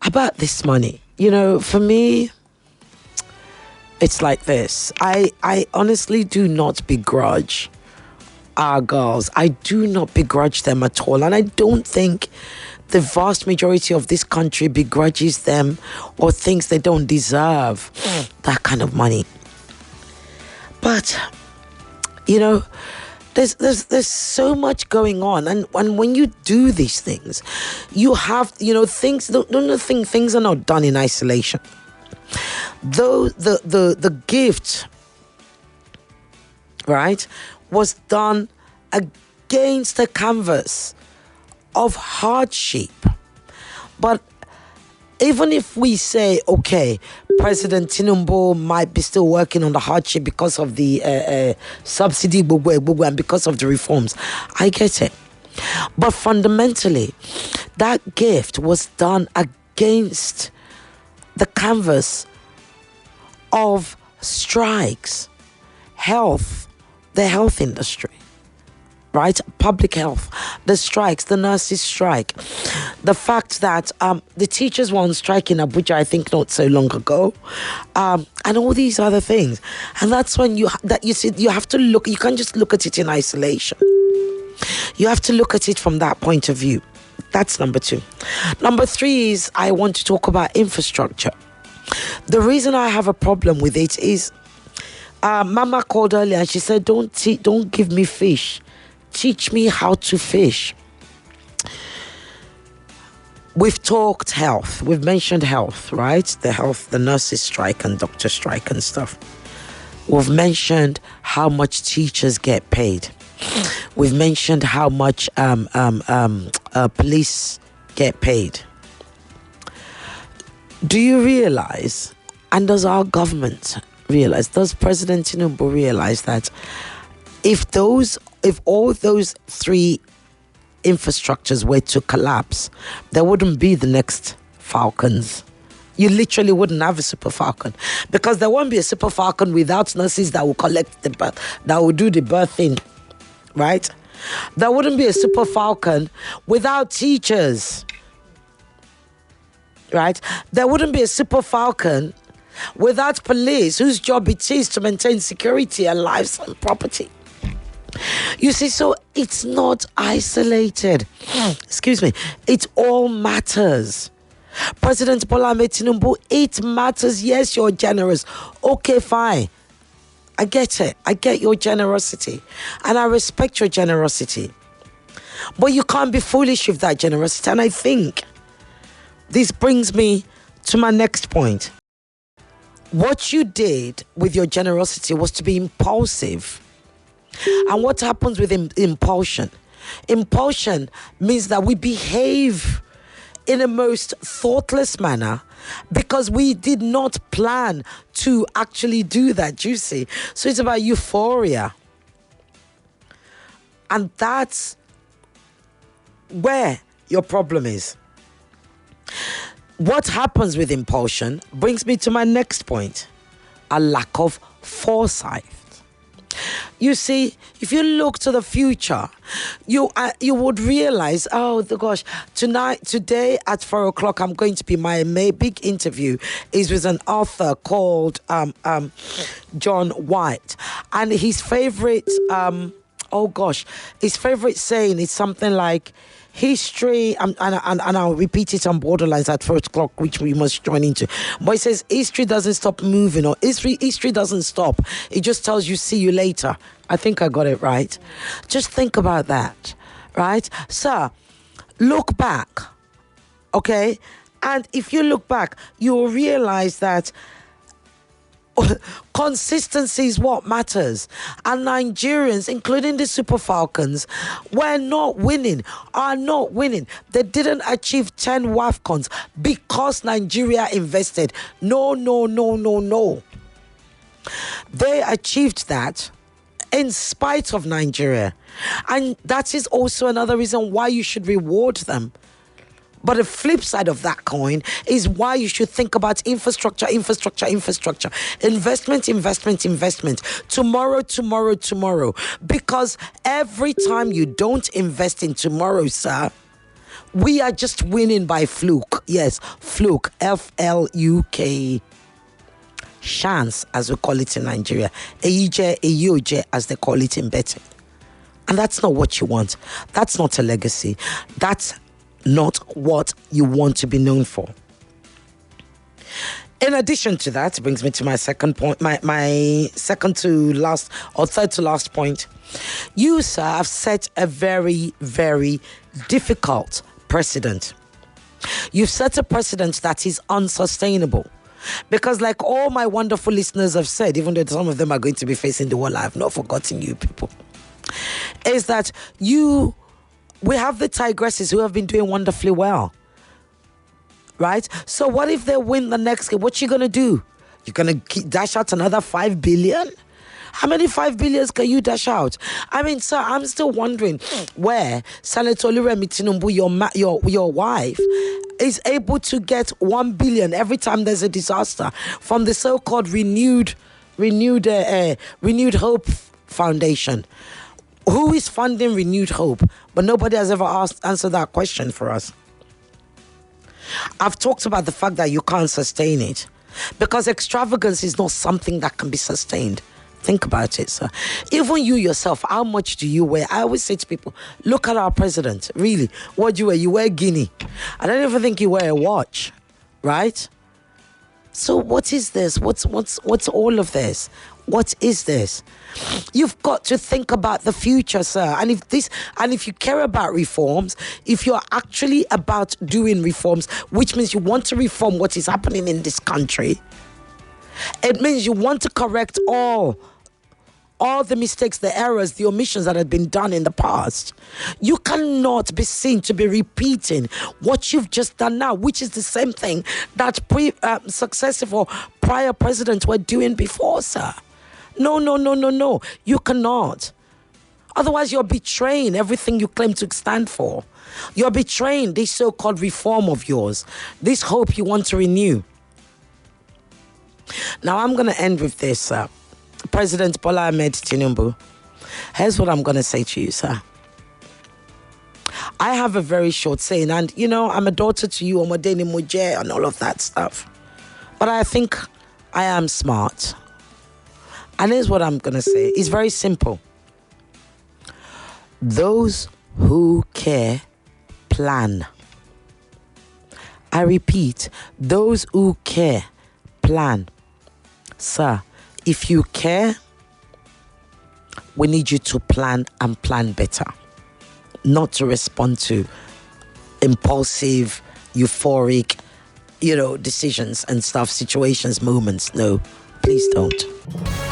about this money, for me, it's like this. I honestly do not begrudge our girls. I do not begrudge them at all. And I don't think the vast majority of this country begrudges them or thinks they don't deserve that kind of money. But, there's so much going on. And when you do these things, you have, things, don't think things are not done in isolation. Though the gift, right, was done against a canvas of hardship. But even if we say, okay, President Tinubu might be still working on the hardship because of the subsidy and because of the reforms, I get it. But fundamentally, that gift was done against the canvas of strikes, the health industry, right? Public health, the strikes, the nurses strike, the fact that the teachers were on strike in Abuja, I think not so long ago, and all these other things. And that's when you have to look. You can't just look at it in isolation. You have to look at it from that point of view. That's number 2. Number 3 is I want to talk about infrastructure. The reason I have a problem with it is Mama called earlier and she said, don't give me fish. Teach me how to fish. We've talked health. We've mentioned health, right? The nurses strike and doctor strike and stuff. We've mentioned how much teachers get paid. We've mentioned how much police get paid. Do you realize, and does our government realize, does President Tinubu realize that if all those 3 infrastructures were to collapse, there wouldn't be the next Falcons? You literally wouldn't have a Super Falcon, because there won't be a Super Falcon without nurses that will collect the birth, that will do the birthing, right? There wouldn't be a Super Falcon without teachers, right? There wouldn't be a Super Falcon without police, whose job it is to maintain security and lives and property. You see, so it's not isolated. Excuse me. It all matters. President Bola Ahmed Tinubu, it matters. Yes, you're generous. Okay, fine. I get it. I get your generosity. And I respect your generosity. But you can't be foolish with that generosity. And I think this brings me to my next point. What you did with your generosity was to be impulsive. And what happens with impulsion? Impulsion means that we behave in a most thoughtless manner because we did not plan to actually do that, you see. So it's about euphoria. And that's where your problem is. What happens with impulsion brings me to my next point: a lack of foresight. You see, if you look to the future, you would realize, today at 4:00, I'm going to be, my big interview is with an author called John White, and his favorite saying is something like, history, and I'll repeat it on borderlines at 4:00, which we must join into. But it says, history doesn't stop moving, or history doesn't stop. It just tells you, see you later. I think I got it right. Just think about that, right? So, look back, okay? And if you look back, you'll realize that consistency is what matters. And Nigerians, including the Super Falcons, are not winning. They didn't achieve 10 WAFCONs because Nigeria invested. No. They achieved that in spite of Nigeria. And that is also another reason why you should reward them. But the flip side of that coin is why you should think about infrastructure. Investment. Tomorrow. Because every time you don't invest in tomorrow, sir, we are just winning by fluke. Yes, fluke. F-L-U-K. Chance, as we call it in Nigeria. Eije, eyoje, as they call it in betting. And that's not what you want. That's not a legacy. That's not what you want to be known for. In addition to that, it brings me to my second point, my second to last or third to last point. You, sir, have set a very, very difficult precedent. You've set a precedent that is unsustainable. Because like all my wonderful listeners have said, even though some of them are going to be facing the wall, I have not forgotten you people, is that we have the Tigresses who have been doing wonderfully well. Right? So what if they win the next game? What you going to do? You're going to dash out another 5 billion? How many 5 billions can you dash out? I mean, sir, I'm still wondering where Senator Oluremi Tinubu, your wife, is able to get 1 billion every time there's a disaster from the so-called Renewed Hope Foundation. Who is funding Renewed Hope? But nobody has ever answered that question for us. I've talked about the fact that you can't sustain it because extravagance is not something that can be sustained. Think about it, sir. Even you yourself, how much do you wear? I always say to people, look at our president. Really, what do you wear? You wear Guinea. I don't even think you wear a watch, right? So what is this? What's all of this? What is this? You've got to think about the future, sir. And if you care about reforms, if you're actually about doing reforms, which means you want to reform what is happening in this country, it means you want to correct all the mistakes, the errors, the omissions that have been done in the past. You cannot be seen to be repeating what you've just done now, which is the same thing that successive or prior presidents were doing before, sir. No. You cannot. Otherwise, you're betraying everything you claim to stand for. You're betraying this so-called reform of yours, this hope you want to renew. Now, I'm going to end with this, sir. President Bola Ahmed Tinubu. Here's what I'm going to say to you, sir. I have a very short saying, and, I'm a daughter to you, Omodeni Muje, and all of that stuff. But I think I am smart. And here's what I'm going to say. It's very simple. Those who care, plan. I repeat, those who care, plan. Sir, if you care, we need you to plan and plan better. Not to respond to impulsive, euphoric, decisions and stuff, situations, moments. No, please don't.